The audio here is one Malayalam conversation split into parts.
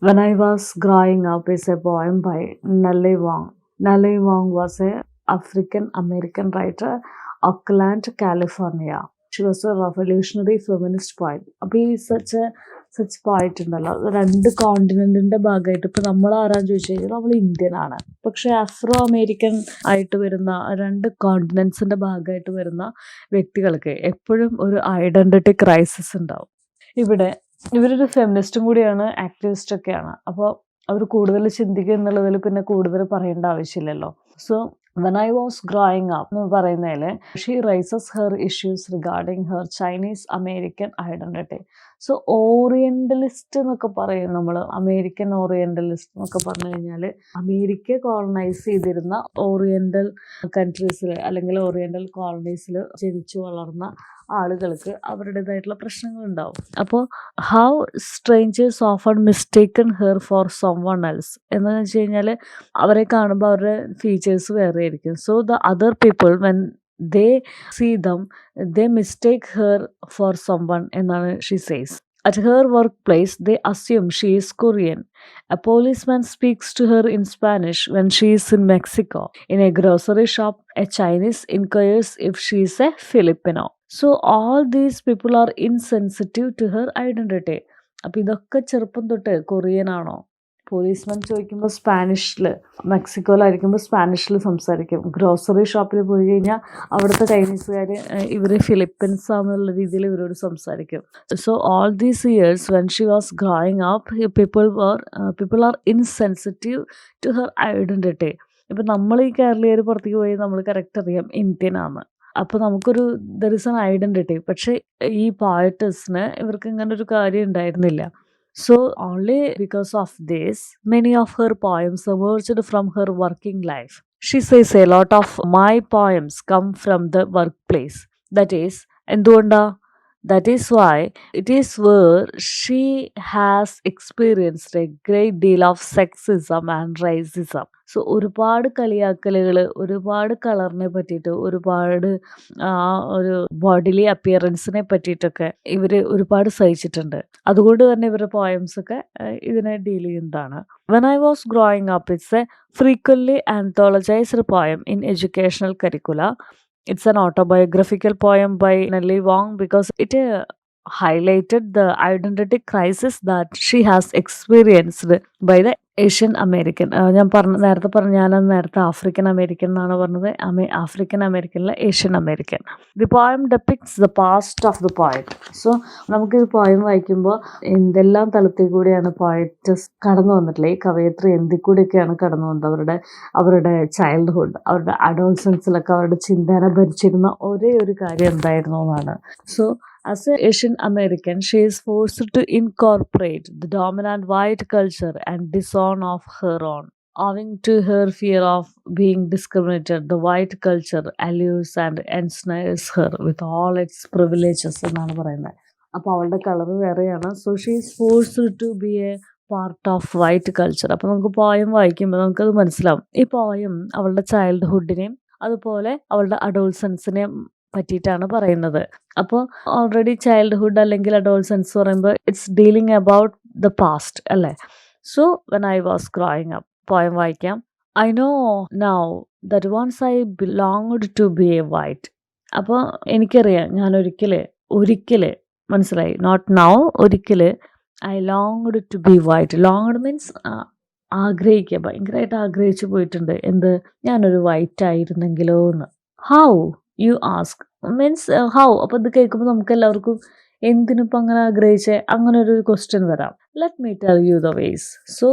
When I was growing up is a poem by Nellie Wong. Nellie Wong was a African American writer, Oakland, California. She was a revolutionary feminist poet. അപ്പോൾ ഈ സച്ച് പോയിട്ട് ഉണ്ടല്ലോ, രണ്ട് കോണ്ടിനെന്റിന്റെ ഭാഗമായിട്ട് ഇപ്പൊ നമ്മൾ ആരാന്ന് ചോദിച്ചു കഴിഞ്ഞാൽ നമ്മൾ ഇന്ത്യൻ ആണ്. പക്ഷെ ആഫ്രോ അമേരിക്കൻ ആയിട്ട് വരുന്ന രണ്ട് കോണ്ടിനെന്റ്സിന്റെ ഭാഗമായിട്ട് വരുന്ന വ്യക്തികൾക്ക് എപ്പോഴും ഒരു ഐഡന്റിറ്റി ക്രൈസിസ് ഉണ്ടാവും. ഇവരൊരു ഫെമിനിസ്റ്റും കൂടിയാണ്, ആക്ടിവിസ്റ്റ് ഒക്കെയാണ്. അപ്പോൾ അവർ കൂടുതൽ ചിന്തിക്കുക എന്നുള്ളതിൽ പിന്നെ കൂടുതൽ പറയേണ്ട ആവശ്യമില്ലല്ലോ. So when I was growing up എന്ന് പറയുന്നതിൽ she rises her issues regarding her Chinese American identity. So orientalist എന്നൊക്കെ പറയും നമ്മൾ, അമേരിക്കൻ ഓറിയന്റലിസ്റ്റ് എന്നൊക്കെ പറഞ്ഞു കഴിഞ്ഞാൽ അമേരിക്ക കോളനൈസ് ചെയ്തിരുന്ന ഓറിയന്റൽ കൺട്രീസിൽ അല്ലെങ്കിൽ ഓറിയന്റൽ കോളനീസിൽ ജനിച്ചു വളർന്ന ആളുകൾക്ക് അവരുടേതായിട്ടുള്ള പ്രശ്നങ്ങൾ ഉണ്ടാവും. അപ്പോൾ how strangers often mistaken her for someone else എന്ന് വെച്ച് കഴിഞ്ഞാൽ അവരെ കാണുമ്പോൾ അവരുടെ ഫീച്ചേഴ്സ് വേറെ ആയിരിക്കും. So the other people when they see them they mistake her for someone എന്നാണ് she says. At her workplace, they assume she is Korean. A policeman speaks to her in Spanish when she is in Mexico. In a grocery shop, a Chinese inquires if she is a Filipino. So all these people are insensitive to her identity. അപ്പോൾ ഇതൊക്കെ ചെറുപ്പം തൊട്ട് കൊറിയൻ ആണോ, പോലീസ്മാൻ ചോദിക്കുമ്പോൾ സ്പാനിഷിൽ, മെക്സിക്കോയിലായിരിക്കുമ്പോൾ സ്പാനിഷിൽ സംസാരിക്കും. ഗ്രോസറി ഷോപ്പിൽ പോയി കഴിഞ്ഞാൽ അവിടുത്തെ ചൈനീസുകാർ ഇവർ ഫിലിപ്പീൻസ് ആണെന്നുള്ള രീതിയിൽ ഇവരോട് സംസാരിക്കും. So all these years when she was growing up people are insensitive to her identity. ഇപ്പം നമ്മൾ ഈ കേരളീയർ പുറത്തേക്ക് പോയി നമ്മൾ കറക്റ്റ് അറിയാം ഇന്ത്യൻ ആണ്, അപ്പോൾ നമുക്കൊരു ദർ ഇസ് എൻ ഐഡൻറ്റിറ്റി. പക്ഷേ ഈ പോയറ്റസിന് ഇവർക്ക് ഇങ്ങനെ ഒരു കാര്യം ഉണ്ടായിരുന്നില്ല. So only because of this, many of her poems emerged from her working life. She says a lot of my poems come from the workplace. That is, എന്തുകൊണ്ടാ? That is why it is where she has experienced a great deal of sexism and racism. So ഒരുപാട് കളിയാക്കലുകൾ, ഒരുപാട് കളറിനെ പറ്റിയിട്ട്, ഒരുപാട് ഒരു ബോഡിലി അപ്പിയറൻസിനെ പറ്റിയിട്ടൊക്കെ ഇവർ ഒരുപാട് സഹിച്ചിട്ടുണ്ട്. അതുകൊണ്ട് തന്നെ ഇവരുടെ പോയംസൊക്കെ ഇതിനെ ഡീൽ ചെയ്യുന്നതാണ്. When I was growing up, it's a frequently anthologized poem in educational curricula. It's an autobiographical poem by Nellie Wong because it highlighted the identity crisis that she has experienced by the Asian American. ഞാൻ നേരത്തെ ആഫ്രിക്കൻ അമേരിക്കൻ എന്നാണ് പറഞ്ഞത്. ആഫ്രിക്കൻ അമേരിക്കനിലെ Asian American. The poem depicts the past of the poet. So നമുക്കിത് പോയം വായിക്കുമ്പോൾ എന്തെല്ലാം തലത്തിൽ കൂടിയാണ് പോയറ്റസ് കടന്നു വന്നിട്ടില്ല, ഈ കവയത്രി എന്തിൽ കൂടിയൊക്കെയാണ് കടന്നു വന്നത്, അവരുടെ ചൈൽഡ്ഹുഡ്, അവരുടെ അഡോൾസൻസിലൊക്കെ അവരുടെ ചിന്തനെ ഭരിച്ചിരുന്ന ഒരേ ഒരു കാര്യം എന്തായിരുന്നു എന്നാണ്. So as an Asian American, she is forced to incorporate the dominant white culture and disown of her own. Owing to her fear of being discriminated, the white culture allures and ensnares her with all its privileges എന്നാണ് പറയുന്നത്. അപ്പോൾ അവളുടെ കളർ വേറെയാണ്. So she is forced to be a part of white culture. അപ്പോൾ നമുക്ക് പോയം വായിക്കുമ്പോൾ നമുക്കത് മനസ്സിലാവും. ഈ പോയം അവളുടെ ചൈൽഡ്ഹുഡിനെയും അതുപോലെ അവളുടെ അഡോൾസൻസിനെയും പറ്റിയിട്ടാണ് പറയുന്നത്. അപ്പോൾ ഓൾറെഡി ചൈൽഡ്ഹുഡ് അല്ലെങ്കിൽ അഡോൾസൻസ് പറയുമ്പോൾ it's dealing about the past അല്ലേ. So when I was growing up, poem വായിക്കാം. I know now that once I belonged to be a white. അപ്പോൾ എനിക്കറിയാം, ഞാൻ ഒരിക്കൽ മനസ്സിലായി, നോട്ട് നൗ, ഒരിക്കൽ I longed to be white. Longed means ആഗ്രഹിക്കുക, ഭയങ്കരമായിട്ട് ആഗ്രഹിച്ചു പോയിട്ടുണ്ട്. എന്ത്? ഞാനൊരു വൈറ്റ് ആയിരുന്നെങ്കിലോ എന്ന്. How you ask means how. അപ്പോൾ ഇത് കേൾക്കുമ്പോൾ നമുക്ക് എല്ലാവർക്കും എന്തിനിപ്പോൾ അങ്ങനെ ആഗ്രഹിച്ചേ, അങ്ങനെ ഒരു ക്വസ്റ്റ്യൻ വരാം. Let me tell you the ways. So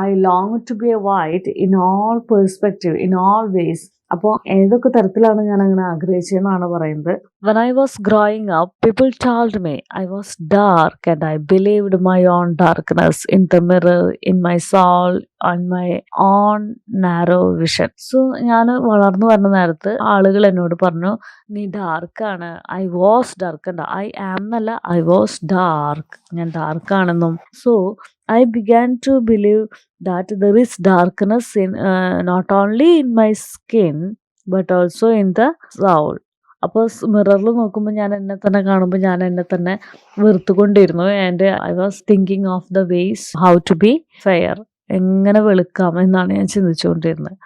I long to be a white in all perspective, in all ways. അപ്പോൾ ഏതൊക്കെ തരത്തിലാണ് ഞാൻ അങ്ങനെ ആഗ്രഹിച്ചതെന്നാണ് പറയുന്നത്. When I was growing up, people told me I was dark and I believed my own darkness in the mirror, in my soul, on my own narrow vision. So ഞാൻ വളർന്നു വരുന്ന നേരത്ത് ആളുകൾ എന്നോട് പറഞ്ഞു, നീ ഡാർക്കാണ്. I was dark, I am എന്നല്ല, ഐ വാസ് ഡാർക്ക്, ഞാൻ ഡാർക്കാണെന്നും. So I began to believe that there is darkness in not only in my skin but also in the soul. അപ്പോൾ മിററിൽ നോക്കുമ്പോൾ ഞാൻ എന്നെ തന്നെ കാണുമ്പോൾ ഞാൻ എന്നെ തന്നെ വെറുത്തുകൊണ്ടിരുന്നു. And I was thinking of the ways how to be fair, എങ്ങനെ വെളുക്കാം എന്നാണ് ഞാൻ ചിന്തിച്ചുകൊണ്ടിരുന്നത്.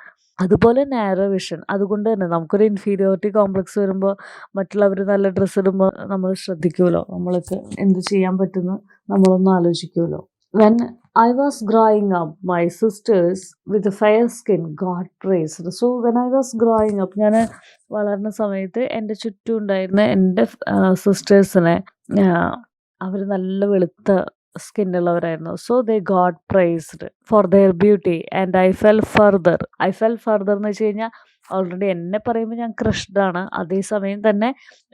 അതുപോലെ നാരോ വിഷൻ. അതുകൊണ്ട് തന്നെ നമുക്കൊരു ഇൻഫീരിയോറിറ്റി കോംപ്ലക്സ് വരുമ്പോൾ മറ്റുള്ളവർ നല്ല ഡ്രസ്സ് ഇടുമ്പോൾ നമ്മൾ ശ്രദ്ധിക്കുമല്ലോ, നമ്മൾക്ക് എന്ത് ചെയ്യാൻ പറ്റുമെന്ന് നമ്മളൊന്ന് ആലോചിക്കുമല്ലോ. When I was growing up, my sisters with a fair skin got praised. So when I was growing up, ഞാൻ വളർന്ന സമയത്ത് എൻ്റെ ചുറ്റും ഉണ്ടായിരുന്ന എൻ്റെ സിസ്റ്റേഴ്സിനെ അവർ നല്ല വെളുത്ത സ്കിന്നുള്ളവരായിരുന്നു. So they got prized for their beauty and I fell further എന്ന് വെച്ച് കഴിഞ്ഞാൽ ഓൾറെഡി എന്നെ പറയുമ്പോൾ ഞാൻ ക്രഷ്ഡാണ്. അതേസമയം തന്നെ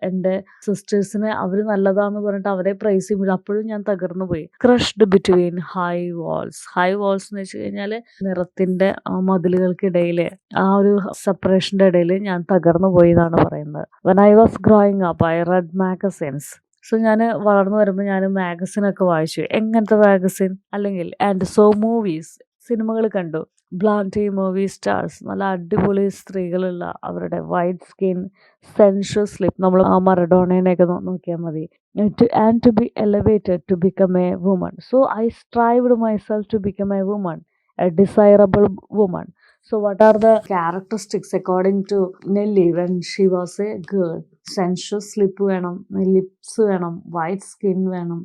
എൻ്റെ സിസ്റ്റേഴ്സിനെ അവർ നല്ലതാന്ന് പറഞ്ഞിട്ട് അവരെ പ്രൈസ് ചെയ്യുമ്പോൾ അപ്പോഴും ഞാൻ തകർന്നു പോയി. ക്രഷ്ഡ് ബിറ്റ്വീൻ ഹൈ വാൾസ് എന്ന് വെച്ച് കഴിഞ്ഞാൽ നിറത്തിൻ്റെ മതിലുകൾക്കിടയിൽ ആ ഒരു സെപ്പറേഷൻ്റെ ഇടയിൽ ഞാൻ തകർന്നു പോയി എന്നാണ് പറയുന്നത്. When I was growing up I read magazines. So ഞാൻ വളർന്നു വരുമ്പോൾ ഞാൻ മാഗസിനൊക്കെ വായിച്ചു. എങ്ങനത്തെ മാഗസിൻ? അല്ലെങ്കിൽ ആൻഡ് സോ മൂവീസ്, സിനിമകൾ കണ്ടു. ബ്ലാൻഡി മൂവി സ്റ്റാർസ്, നല്ല അടിപൊളി സ്ത്രീകളുള്ള അവരുടെ വൈറ്റ് സ്കിൻ, സെൻഷ്വൽ സ്ലിപ്പ്, നമ്മൾ ആ മറഡോണേനെയൊക്കെ നോക്കിയാൽ മതി. And to be elevated to become a woman. So I strived myself to become a woman, a desirable woman. So what are the characteristics according to Nelly when she was a girl? Sensuous lip വേണം, ലിപ്സ് വേണം, വൈറ്റ് സ്കിൻ വേണം,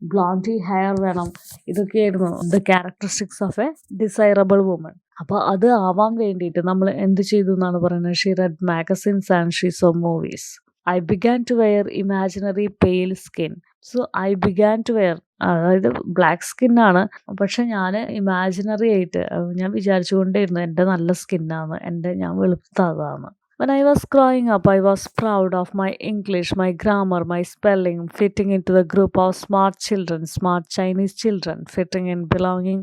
ബ്ലോണ്ടി ഹെയർ വേണം. ഇതൊക്കെയായിരുന്നു the characteristics of a desirable woman. അപ്പോൾ അത് ആവാൻ വേണ്ടിയിട്ട് നമ്മൾ എന്ത് ചെയ്തു എന്നാണ് പറയുന്നത്. She read magazines and she saw movies. I began to wear imaginary pale skin. So I began to wear, അതായത് ബ്ലാക്ക് സ്കിന്നാണ്, പക്ഷെ ഞാൻ ഇമാജിനറി ആയിട്ട് ഞാൻ വിചാരിച്ചുകൊണ്ടേയിരുന്നു എൻ്റെ നല്ല സ്കിന്നാണ്, ഞാൻ വെളുത്തതാണ്. When I was growing up, I was proud of my English, my grammar, my spelling, fitting into the group of smart children, smart Chinese children, fitting in, belonging,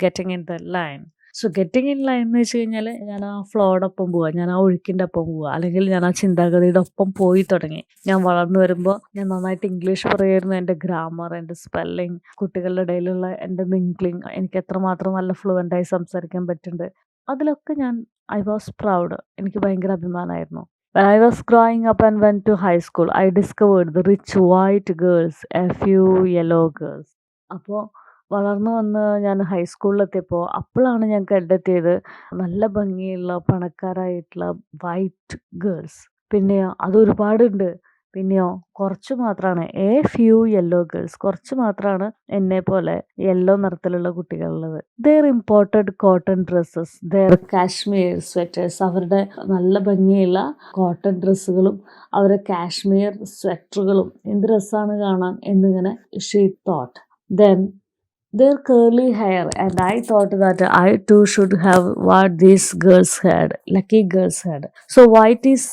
getting in the line. So getting in line എന്ന് വെച്ച് കഴിഞ്ഞാൽ ഞാൻ ആ ഫ്ലോയോടൊപ്പം പോവുക, ഞാൻ ആ ഒഴുക്കിൻ്റെ ഒപ്പം പോവുക, അല്ലെങ്കിൽ ഞാൻ ആ ചിന്താഗതിയുടെ ഒപ്പം പോയി തുടങ്ങി. ഞാൻ വളർന്നു വരുമ്പോൾ ഞാൻ നന്നായിട്ട് ഇംഗ്ലീഷ് പറയുമായിരുന്നു. എൻ്റെ ഗ്രാമർ, എൻ്റെ സ്പെല്ലിങ്, കുട്ടികളുടെ ഇടയിലുള്ള എൻ്റെ മിംഗ്ലിങ്, എനിക്ക് എത്രമാത്രം നല്ല ഫ്ലുവൻ്റായി സംസാരിക്കാൻ പറ്റുന്നുണ്ട്, അതിലൊക്കെ ഐ വാസ് പ്രൗഡ്. എനിക്ക് ഭയങ്കര അഭിമാനമായിരുന്നു. When I was growing up and went to high school, I discovered the rich white girls, a few yellow girls. അപ്പോൾ വളർന്നു വന്ന് ഞാൻ ഹൈസ്കൂളിലെത്തിയപ്പോൾ അപ്പോഴാണ് ഞാൻ കണ്ടെത്തിയത് നല്ല ഭംഗിയുള്ള പണക്കാരായിട്ടുള്ള വൈറ്റ് ഗേൾസ്. പിന്നെയോ അതൊരുപാടുണ്ട്. പിന്നെയോ കുറച്ച് മാത്രമാണ്, എ ഫ്യൂ യെല്ലോ ഗേൾസ്, കുറച്ച് മാത്രമാണ് എന്നെ പോലെ യെല്ലോ നിറത്തിലുള്ള കുട്ടികളുള്ളത്. Their imported cotton dresses, their cashmere sweaters, അവരുടെ നല്ല ഭംഗിയുള്ള കോട്ടൺ ഡ്രസ്സുകളും അവരുടെ കാശ്മീർ സ്വെറ്ററുകളും എന്ത് രസമാണ് കാണാൻ എന്നിങ്ങനെ she thought. Then their curly hair, and I thought that I too should have what these girls had, lucky girls had. So white is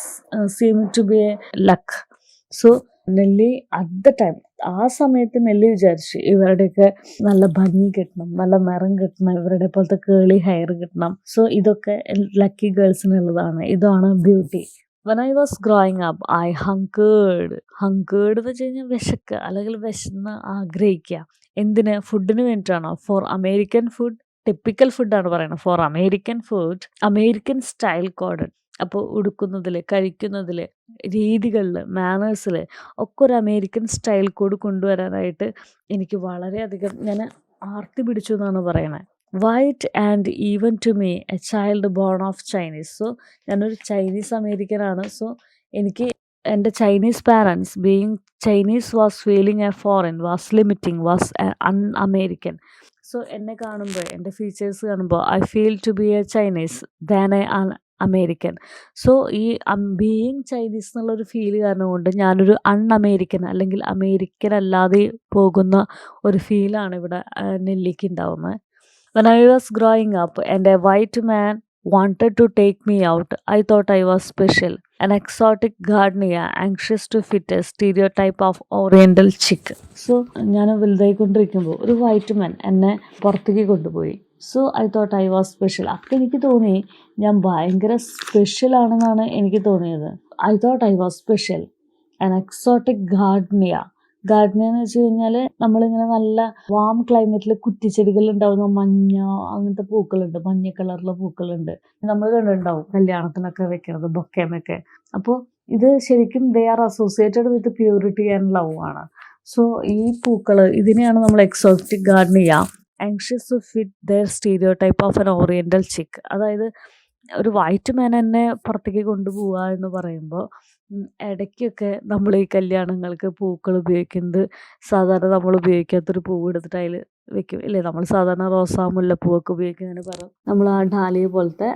seemed to be a luck. So Nellie at the time, ആ സമയത്ത് നെല്ലി വിചാരിച്ചു ഇവരുടെയൊക്കെ നല്ല ഭംഗി കിട്ടണം, നല്ല നിറം കിട്ടണം, ഇവരുടെ പോലത്തെ കേളി ഹെയർ കിട്ടണം. സോ ഇതൊക്കെ ലക്കി ഗേൾസിനുള്ളതാണ്, ഇതാണ് beauty. When I was growing up I hungered എന്ന് വെച്ച് കഴിഞ്ഞാൽ വിശക്കുക, അല്ലെങ്കിൽ വിശന്ന് ആഗ്രഹിക്കുക. എന്തിന്? ഫുഡിന് വേണ്ടിയിട്ടാണോ? ഫോർ അമേരിക്കൻ ഫുഡ്, ടിപ്പിക്കൽ ഫുഡാണ് പറയുന്നത്. For American food, American style code. അപ്പോൾ ഉടുക്കുന്നതിൽ, കഴിക്കുന്നതിൽ, രീതികളിൽ, മാനേഴ്സിൽ ഒക്കെ ഒരു അമേരിക്കൻ സ്റ്റൈൽ കോഡ് കൊണ്ടുവരാനായിട്ട് എനിക്ക് വളരെയധികം ഞാൻ ആർത്തി പിടിച്ചു എന്നാണ് പറയണത്. White and even to me a child born of Chinese. So ഞാനൊരു ചൈനീസ് അമേരിക്കനാണ്. സോ എനിക്ക് എൻ്റെ Chinese parents being Chinese was feeling a foreign, was limiting, was un American. So എന്നെ കാണുമ്പോൾ, എൻ്റെ ഫീച്ചേഴ്സ് കാണുമ്പോൾ I feel to be a Chinese than a American. So ഈ ബീയിങ് ചൈനീസ് എന്നുള്ളൊരു ഫീൽ കാരണം കൊണ്ട് ഞാനൊരു അമേരിക്കൻ, അല്ലെങ്കിൽ അമേരിക്കൻ അല്ലാതെ പോകുന്ന ഒരു ഫീലാണ് ഇവിടെ നെല്ലിക്ക് ഉണ്ടാവുന്നത്. When I was growing up and a white man wanted to take me out, I thought I was special, an exotic gardener anxious to fit a stereotype of oriental chick. So ഞാൻ വലുതായിക്കൊണ്ടിരിക്കുമ്പോൾ ഒരു വൈറ്റ് മാൻ എന്നെ പുറത്തേക്ക് കൊണ്ടുപോയി. So I thought I was special. അപ്പം എനിക്ക് തോന്നി ഞാൻ ഭയങ്കര സ്പെഷ്യൽ ആണെന്നാണ് എനിക്ക് തോന്നിയത്. I thought I was special, an exotic gardener എന്ന് വെച്ച് കഴിഞ്ഞാൽ നമ്മളിങ്ങനെ നല്ല വാം ക്ലൈമറ്റിൽ കുറ്റിച്ചെടികൾ ഉണ്ടാവുന്ന മഞ്ഞ അങ്ങനത്തെ പൂക്കളുണ്ട്, മഞ്ഞ കളറിലെ പൂക്കളുണ്ട്, നമ്മൾ കണ്ടിട്ടുണ്ടാവും കല്യാണത്തിനൊക്കെ വെക്കുന്നത് ബൊക്കേമൊക്കെ. അപ്പോൾ ഇത് ശരിക്കും they are associated with purity and love ആണ്. സോ ഈ പൂക്കൾ ഇതിനെയാണ് നമ്മൾ exotic gardenia anxious to fit their stereotype of an oriental chick. അതായത് ഒരു വൈറ്റ് മാൻ എന്നെ പുറത്തേക്ക് കൊണ്ടുപോവുക എന്ന് പറയുമ്പോൾ ഇടയ്ക്കൊക്കെ നമ്മൾ ഈ കല്യാണങ്ങൾക്ക് പൂക്കൾ ഉപയോഗിക്കുന്നത് സാധാരണ നമ്മൾ ഉപയോഗിക്കാത്തൊരു പൂവ് എടുത്തിട്ട് അതിൽ വെക്കും ഇല്ലേ. നമ്മൾ സാധാരണ റോസാ മുല്ലപ്പൂവൊക്കെ ഉപയോഗിക്കുന്നതിന് പകരം നമ്മൾ ആ ഡാലിയ പോലത്തെ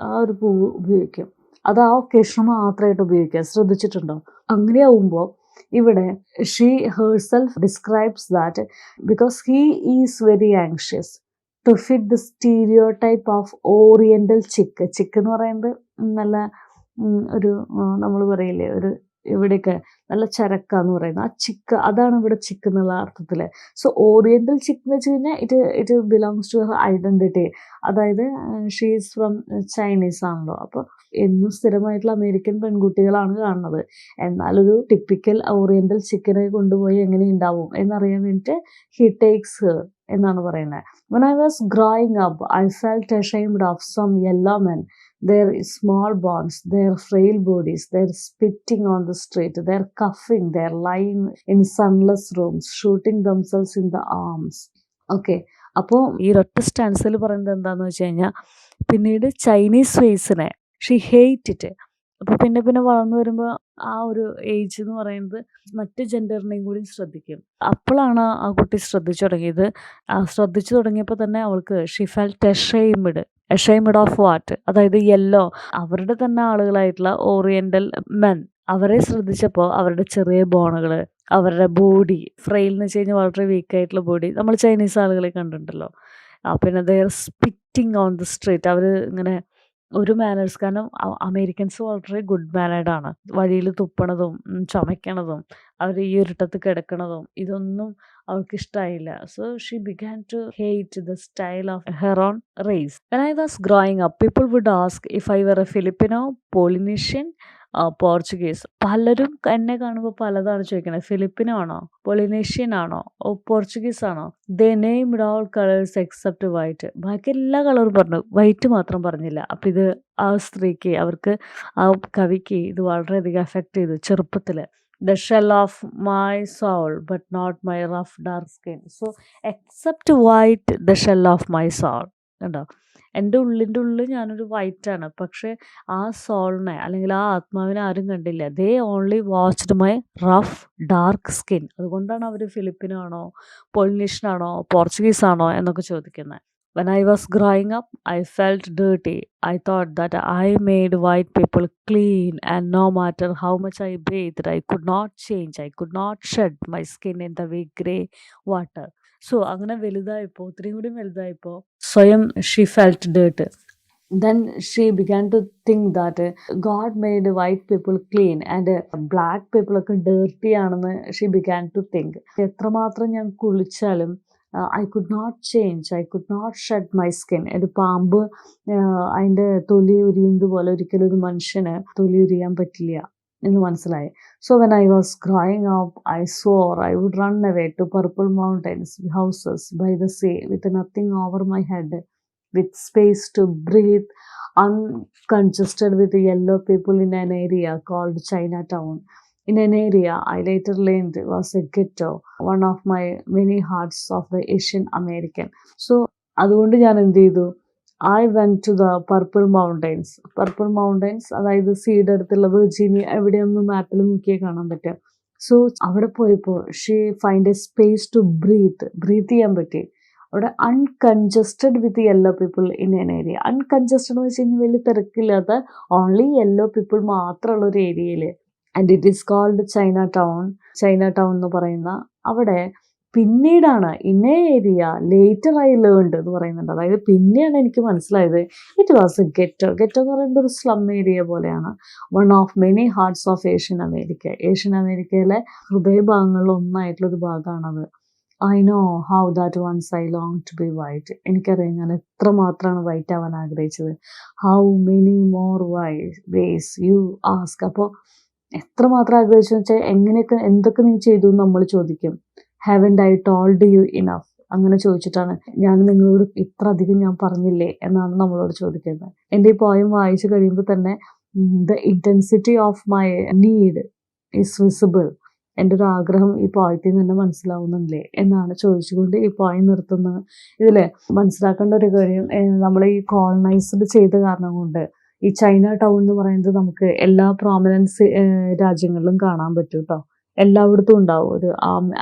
ആ ഒരു പൂവ് ഉപയോഗിക്കും. അത് ആ ഒക്കേഷൻ മാത്രമായിട്ട് ഉപയോഗിക്കുക. ശ്രദ്ധിച്ചിട്ടുണ്ടോ? അങ്ങനെയാവുമ്പോൾ ഇവിടെ she herself describes that because he is very anxious to fit the stereotype of oriental chick. Chick എന്ന് പറയുന്നത് നല്ല ഒരു നമ്മൾ പറയില്ലേ ഒരു ഇവിടെയൊക്കെ നല്ല ചരക്കാന്ന് പറയുന്നത് ആ ചിക്ക്, അതാണ് ഇവിടെ ചിക്ക് എന്നുള്ള അർത്ഥത്തിൽ. സോ ഓറിയന്റൽ ചിക്ക് എന്ന് വെച്ച് കഴിഞ്ഞാൽ it belongs to her identity. അതായത് ഷീ ഈസ് ഫ്രം ചൈനീസ് ആണല്ലോ. അപ്പോൾ എന്നും സ്ഥിരമായിട്ടുള്ള അമേരിക്കൻ പെൺകുട്ടികളാണ് കാണുന്നത്. എന്നാലൊരു ടിപ്പിക്കൽ ഓറിയന്റൽ ചിക്കനെ കൊണ്ടുപോയി എങ്ങനെ ഉണ്ടാവും എന്നറിയാൻ വേണ്ടിയിട്ട് ഹി ടേക്സ് ഹെർ എന്നാണ് പറയുന്നത്. When I was growing up, I felt ashamed of some yellow men. Their small bonds, their frail bodies, their spitting on the street, their coughing, their lying in sunless rooms, shooting themselves in the arms. Okay, അപ്പോൾ ഈ ഒറ്റ സ്റ്റാൻസിൽ പറയുന്നത് എന്താണെന്ന് വെച്ച് കഴിഞ്ഞാൽ പിന്നീട് ചൈനീസ് ഫേസിനെ ഷീ ഹേറ്റ് ഇറ്റ്. അപ്പോൾ പിന്നെ വളർന്നു വരുമ്പോൾ ആ ഒരു ഏജ് എന്ന് പറയുന്നത് മറ്റ് ജെൻഡറിനെയും കൂടി ശ്രദ്ധിക്കും. അപ്പോഴാണ് ആ കുട്ടി ശ്രദ്ധിച്ചു തുടങ്ങിയത്. ശ്രദ്ധിച്ചു തുടങ്ങിയപ്പോൾ തന്നെ അവൾക്ക് she felt ashamed of what, അതായത് യെല്ലോ അവരുടെ തന്നെ ആളുകളായിട്ടുള്ള ഓറിയന്റൽ മെൻ അവരെ ശ്രദ്ധിച്ചപ്പോൾ അവരുടെ ചെറിയ ബോണുകൾ, അവരുടെ ബോഡി ഫ്രെയിൽ എന്ന് വെച്ച് കഴിഞ്ഞാൽ വളരെ വീക്കായിട്ടുള്ള ബോഡി നമ്മൾ ചൈനീസ് ആളുകളെ കണ്ടിട്ടുണ്ടല്ലോ. പിന്നെ their spitting on the street, അവർ ഇങ്ങനെ ഒരു മാനേഴ്സ്, കാരണം അമേരിക്കൻസ് വളരെ ഗുഡ് മാനേർഡാണ്. വഴിയിൽ തുപ്പണതും ചുമയ്ക്കണതും അവർ ഈ ഇരുട്ടത്ത് കിടക്കണതും ഇതൊന്നും അവൾക്ക് ഇഷ്ടമായില്ല. So she began to hate the style of her own race. When I was growing up people would ask if I were a Filipino, Polynesian, Portuguese. പലരും എന്നെ കാണുമ്പോൾ പലതാണ് ചോദിക്കുന്നത്. ഫിലിപ്പിനോ ആണോ, പൊളിനേഷ്യൻ ആണോ, പോർച്ചുഗീസ് ആണോ? They named all colours except white. ബാക്കി എല്ലാ കളറും പറഞ്ഞു, വൈറ്റ് മാത്രം പറഞ്ഞില്ല. അപ്പം ഇത് ആ സ്ത്രീക്ക്, അവർക്ക് ആ കവിക്ക് ഇത് വളരെയധികം എഫക്റ്റ് ചെയ്തു ചെറുപ്പത്തിൽ. The shell of my soul but not my rough dark skin. So accept white the shell of my soul. കണ്ടോ, എൻ്റെ ഉള്ളിൻ്റെ ഉള്ളിൽ ഞാനൊരു വൈറ്റാണ്, പക്ഷേ ആ സോളിനെ അല്ലെങ്കിൽ ആ ആത്മാവിനെ ആരും കണ്ടില്ല. They only watched my rough dark skin. അതുകൊണ്ടാണ് അവർ ഫിലിപ്പിനോ ആണോ, പൊളിനീഷ്യൻ ആണോ, പോർച്ചുഗീസ് ആണോ എന്നൊക്കെ ചോദിക്കുന്നത്. When I was growing up, I felt dirty. I thought that I made white people clean, and no matter how much I bathed, I could not change. I could not shed my skin in the way grey water. So അങ്ങനെ വലുതായപ്പോൾ, ഇത്രയും കൂടി വലുതായപ്പോൾ സ്വയം she felt dirt. Then she began to think that God made white people clean and black people ഒക്കെ ഡേർട്ടി ആണെന്ന് ഷീ began to think. എത്രമാത്രം ഞാൻ കുളിച്ചാലും I could not change, I could not shed my skin. ഒരു പാമ്പ് അതിൻ്റെ തൊലി ഉരിയുന്നത് പോലെ ഒരിക്കലും ഒരു മനുഷ്യന് തൊലി ഉരിയാൻ പറ്റില്ല എന്ന് മനസ്സിലായി. So when I was growing up, I swore I would run away to purple mountains, houses by the sea, with nothing over my head, with space to breathe, uncongested with yellow people in an area called Chinatown. In an area I later learned was a ghetto, one of my many hearts of the Asian American. So അതുകൊണ്ട് ഞാൻ എന്ത് ചെയ്തു? I went to the purple mountains. Purple mountains അതായത് സീഡ് അടുത്തുള്ള വെർജീനിയ, എവിടെയൊന്നും മാപ്പിൽ നോക്കിയാൽ കാണാൻ പറ്റുക. സോ അവിടെ പോയപ്പോൾ she find a space to breathe ചെയ്യാൻ പറ്റി. അവിടെ uncongested with yellow people in an area. Uncongested എന്ന് വെച്ച് കഴിഞ്ഞാൽ വലിയ തിരക്കില്ലാത്ത ഓൺലി യെല്ലോ പീപ്പിൾ മാത്രമുള്ള ഒരു ഏരിയയിൽ. ആൻഡ് ഇറ്റ് ഈസ് കോൾഡ് ചൈനടൗൺ എന്ന് പറയുന്ന അവിടെ പിന്നീടാണ് in A area later I learned എന്ന് പറയുന്നുണ്ട്. അതായത് പിന്നെയാണ് എനിക്ക് മനസ്സിലായത് ഇറ്റ് വാസ് എ ഗെറ്റോ എന്ന് പറയുന്നത് ഒരു സ്ലം ഏരിയ പോലെയാണ്. One of many hearts of Asian അമേരിക്കയിലെ ഹൃദയഭാഗങ്ങളിൽ ഒന്നായിട്ടുള്ളൊരു ഭാഗമാണത്. I know how that once I long to be white. എനിക്കറിയാം ഞാൻ എത്രമാത്രമാണ് വൈറ്റ് ആവാൻ ആഗ്രഹിച്ചത്. How many more ways you ask. അപ്പോൾ എത്രമാത്രം ആഗ്രഹിച്ചു വെച്ചാൽ എന്തൊക്കെ നീ ചെയ്തു എന്ന് നമ്മൾ ചോദിക്കും. Haven't I told you enough? അങ്ങനെ ചോദിച്ചിട്ടാണ് ഞാൻ നിങ്ങളോട് ഇത്ര അധികം ഞാൻ പറഞ്ഞില്ലേ എന്നാണ് നമ്മളോട് ചോദിക്കുന്നത്. എൻ്റെ ഈ പോയം വായിച്ചു കഴിയുമ്പോൾ തന്നെ the intensity of my need is visible. എൻ്റെ ഒരു ആഗ്രഹം ഈ പോയത്തിൽ നിന്ന് തന്നെ മനസ്സിലാവുന്നില്ലേ എന്നാണ് ചോദിച്ചുകൊണ്ട് ഈ പോയം നിർത്തുന്നത്. ഇതിൽ മനസ്സിലാക്കേണ്ട ഒരു കാര്യം, നമ്മൾ ഈ കോളനൈസ്ഡ് ചെയ്ത കാരണം കൊണ്ട് ഈ ചൈന ടൗൺ എന്ന് പറയുന്നത് നമുക്ക് എല്ലാ പ്രോമിനൻസ് രാജ്യങ്ങളിലും കാണാൻ പറ്റും കേട്ടോ. എല്ലായിടത്തും ഉണ്ടാവും. ഒരു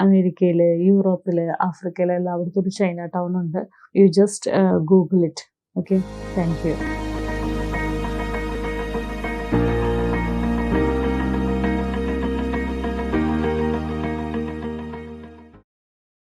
അമേരിക്കയിൽ, യൂറോപ്പിൽ, ആഫ്രിക്കയിൽ എല്ലായിടത്തും ഒരു ചൈന ടൗൺ ഉണ്ട്. You just Google it. Okay, thank you.